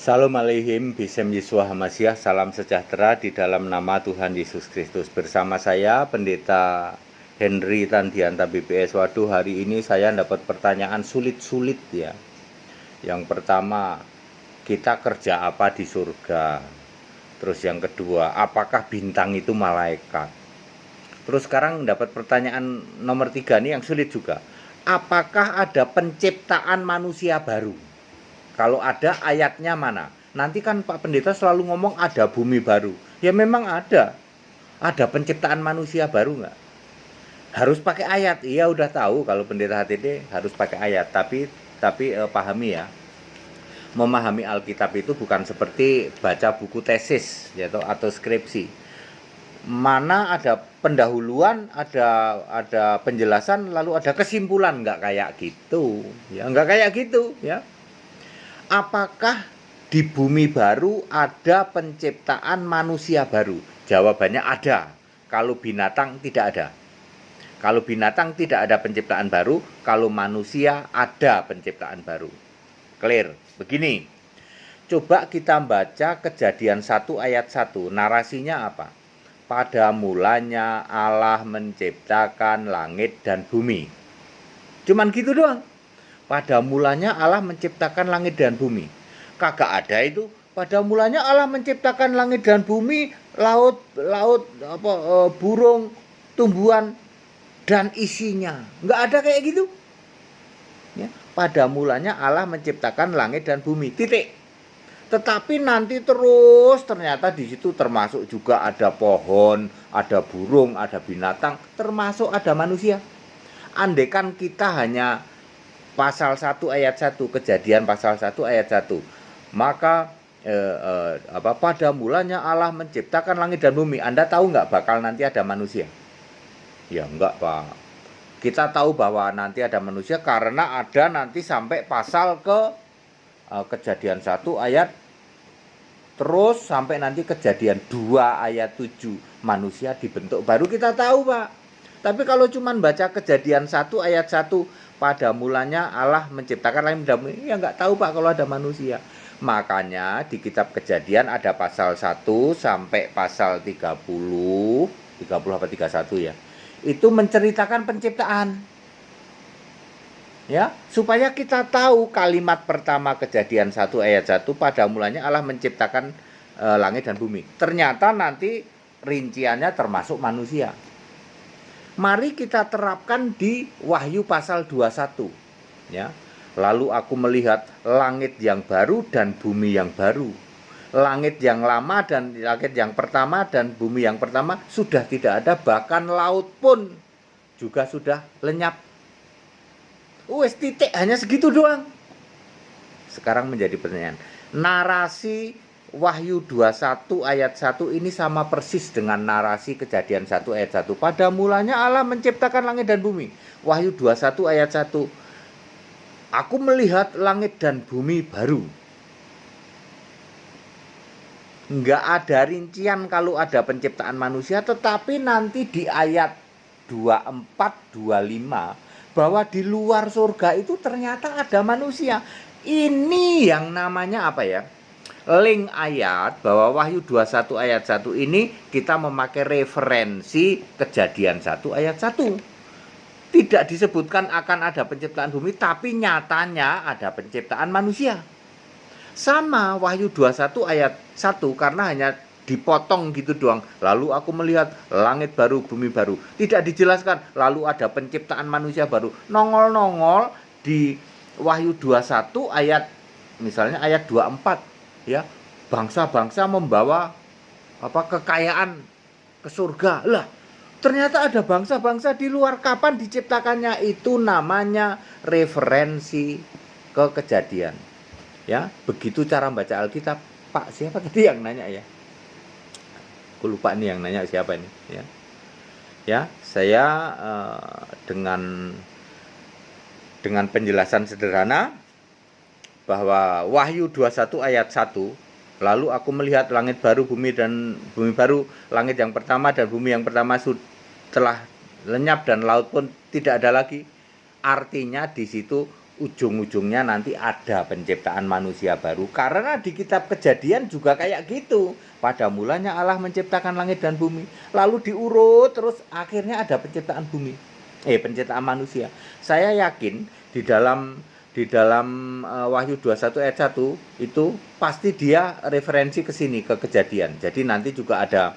Salam aleihim, bisem Yesua Hamasyah, salam sejahtera di dalam nama Tuhan Yesus Kristus. Bersama saya, Pendeta Henry Tandianta BPS. Waduh, hari ini saya dapat pertanyaan sulit-sulit ya. Yang pertama, kita kerja apa di surga? Terus yang kedua, apakah bintang itu malaikat? Terus sekarang dapat pertanyaan nomor 3 nih yang sulit juga. Apakah ada penciptaan manusia baru? Kalau ada, ayatnya mana? Nanti kan Pak Pendeta selalu ngomong ada bumi baru. Ya memang ada. Ada penciptaan manusia baru nggak? Harus pakai ayat. Iya udah tahu kalau Pendeta HTD harus pakai ayat. Tapi pahami ya. Memahami Alkitab itu bukan seperti baca buku tesis ya, atau skripsi. Mana ada pendahuluan, ada penjelasan, lalu ada kesimpulan. Nggak kayak gitu. Ya nggak kayak gitu ya. Apakah di bumi baru ada penciptaan manusia baru? Jawabannya ada. Kalau binatang tidak ada. Kalau binatang tidak ada penciptaan baru, kalau manusia ada penciptaan baru. Clear? Begini. Coba kita baca Kejadian 1 ayat 1. Narasinya apa? Pada mulanya Allah menciptakan langit dan bumi. Cuman gitu doang. Pada mulanya Allah menciptakan langit dan bumi. Kagak ada itu. Pada mulanya Allah menciptakan langit dan bumi, laut, burung, tumbuhan dan isinya. Nggak ada kayak gitu. Ya, pada mulanya Allah menciptakan langit dan bumi. Titik. Tetapi nanti terus ternyata di situ termasuk juga ada pohon, ada burung, ada binatang, termasuk ada manusia. Andaikan kita hanya pasal 1 ayat 1, Kejadian pasal 1 ayat 1. Maka pada mulanya Allah menciptakan langit dan bumi. Anda tahu nggak bakal nanti ada manusia? Ya enggak, Pak. Kita tahu bahwa nanti ada manusia karena ada nanti sampai pasal ke Kejadian 1 ayat terus sampai nanti Kejadian 2 ayat 7 manusia dibentuk baru, kita tahu, Pak. Tapi kalau cuma baca Kejadian 1 ayat 1 pada mulanya Allah menciptakan langit dan bumi, ya nggak tahu, Pak, kalau ada manusia. Makanya di kitab Kejadian ada pasal 1 sampai pasal 30 apa 31 ya. Itu menceritakan penciptaan. Ya, supaya kita tahu kalimat pertama Kejadian 1 ayat 1, pada mulanya Allah menciptakan langit dan bumi. Ternyata nanti rinciannya termasuk manusia. Mari kita terapkan di Wahyu pasal 21 ya. Lalu aku melihat langit yang baru dan bumi yang baru. Langit yang lama dan langit yang pertama dan bumi yang pertama sudah tidak ada, bahkan laut pun juga sudah lenyap. Wes, titik, hanya segitu doang. Sekarang menjadi pertanyaan. Narasi Wahyu 21 ayat 1 ini sama persis dengan narasi Kejadian 1 ayat 1. Pada mulanya Allah menciptakan langit dan bumi. Wahyu 21 ayat 1. Aku melihat langit dan bumi baru. Enggak ada rincian kalau ada penciptaan manusia, tetapi nanti di ayat 24, 25 bahwa di luar surga itu ternyata ada manusia. Ini yang namanya apa ya? Link ayat bahwa Wahyu 21 ayat 1 ini kita memakai referensi Kejadian 1 ayat 1. Tidak disebutkan akan ada penciptaan bumi, tapi nyatanya ada penciptaan manusia. Sama Wahyu 21 ayat 1 karena hanya dipotong gitu doang. Lalu aku melihat langit baru, bumi baru. Tidak dijelaskan lalu ada penciptaan manusia baru. Nongol-nongol di Wahyu 21 ayat misalnya ayat 24. Ya, bangsa-bangsa membawa kekayaan ke surga. Lah, ternyata ada bangsa-bangsa di luar. Kapan diciptakannya? Itu namanya referensi ke Kejadian. Ya, begitu cara baca Alkitab. Pak, siapa tadi yang nanya ya? Aku lupa nih yang nanya siapa ini, ya. Ya, saya dengan penjelasan sederhana bahwa Wahyu 21 ayat 1, lalu aku melihat langit baru, bumi baru, langit yang pertama dan bumi yang pertama telah lenyap dan laut pun tidak ada lagi. Artinya di situ ujung-ujungnya nanti ada penciptaan manusia baru. Karena di kitab Kejadian juga kayak gitu. Pada mulanya Allah menciptakan langit dan bumi, lalu diurut terus akhirnya ada penciptaan bumi. Penciptaan manusia. Saya yakin di dalam Wahyu 21 ayat 1 itu pasti dia referensi ke sini, ke Kejadian. Jadi nanti juga ada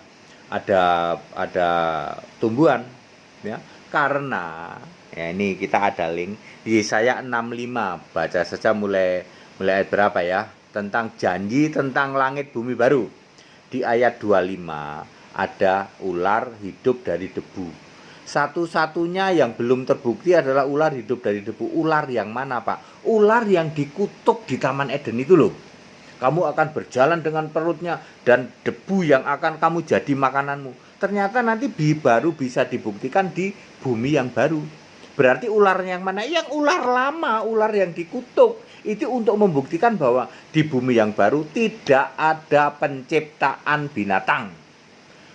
tumbuhan, ya. Karena ya ini kita ada link di Yesaya 65, baca saja mulai ayat berapa ya, tentang janji tentang langit bumi baru. Di ayat 25 ada ular hidup dari debu. Satu-satunya yang belum terbukti adalah ular hidup dari debu. Ular yang mana, Pak? Ular yang dikutuk di Taman Eden itu loh. Kamu akan berjalan dengan perutnya dan debu yang akan kamu jadi makananmu. Ternyata nanti baru bisa dibuktikan di bumi yang baru. Berarti ular yang mana? Yang ular lama, ular yang dikutuk. Itu untuk membuktikan bahwa di bumi yang baru tidak ada penciptaan binatang.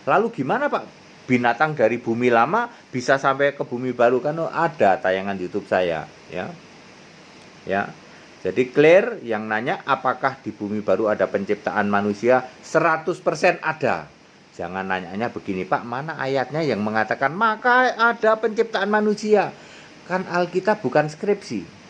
Lalu gimana, Pak? Binatang dari bumi lama bisa sampai ke bumi baru? Kan ada tayangan YouTube saya, ya. Jadi clear, yang nanya apakah di bumi baru ada penciptaan manusia? 100% ada. Jangan nanyanya begini, Pak, mana ayatnya yang mengatakan maka ada penciptaan manusia? Kan Alkitab bukan skripsi.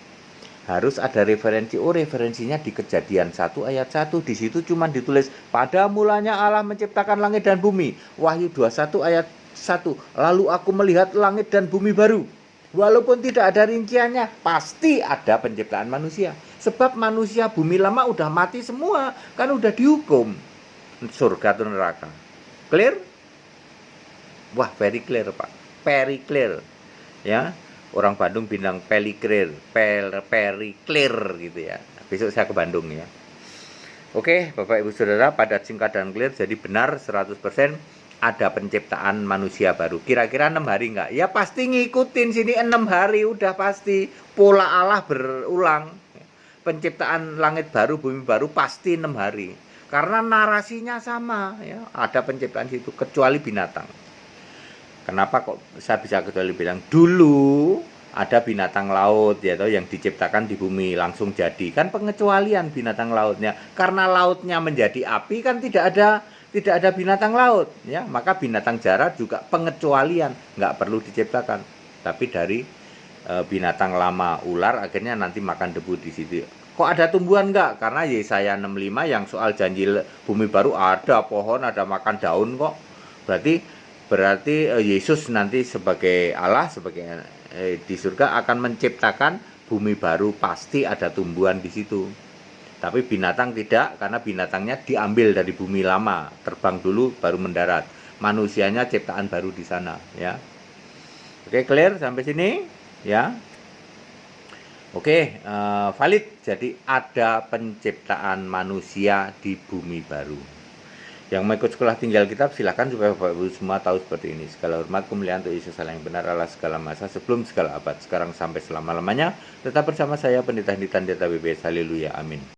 Harus ada referensi. Referensinya di Kejadian 1 ayat 1. Di situ cuma ditulis pada mulanya Allah menciptakan langit dan bumi. Wahyu 21 ayat 1. Lalu aku melihat langit dan bumi baru. Walaupun tidak ada rinciannya, pasti ada penciptaan manusia. Sebab manusia bumi lama udah mati semua, kan udah dihukum surga atau neraka. Clear? Wah, very clear, Pak. Very clear. Ya. Orang Bandung bilang very clear gitu ya. Besok saya ke Bandung ya. Oke, Bapak Ibu Saudara, padat, singkat dan clear. Jadi benar 100% ada penciptaan manusia baru. Kira-kira 6 hari enggak? Ya pasti ngikutin sini 6 hari udah pasti. Pola Allah berulang. Penciptaan langit baru, bumi baru pasti 6 hari. Karena narasinya sama ya. Ada penciptaan situ kecuali binatang. Kenapa kok saya bisa kecuali bilang dulu ada binatang laut ya, yang diciptakan di bumi langsung jadi, kan pengecualian binatang lautnya, karena lautnya menjadi api kan tidak ada binatang laut ya, maka binatang darat juga pengecualian, nggak perlu diciptakan. Tapi dari binatang lama ular akhirnya nanti makan debu di situ. Kok ada tumbuhan nggak? Karena Yesaya 65 yang soal janji bumi baru ada pohon, ada makan daun kok. Berarti Yesus nanti sebagai Allah, sebagai di surga akan menciptakan bumi baru, pasti ada tumbuhan di situ. Tapi binatang tidak, karena binatangnya diambil dari bumi lama, terbang dulu baru mendarat. Manusianya ciptaan baru di sana, ya. Oke, clear sampai sini, ya. Oke, valid. Jadi ada penciptaan manusia di bumi baru. Yang mau ikut sekolah tinggal kitab silakan, supaya Bapak Ibu semua tahu seperti ini. Segala hormat kemuliaan untuk Yesus Allah yang benar, Allah segala masa, sebelum segala abad, sekarang sampai selama-lamanya. Tetap bersama saya Pendeta Hendri Tandeta BPS. Haleluya, amin.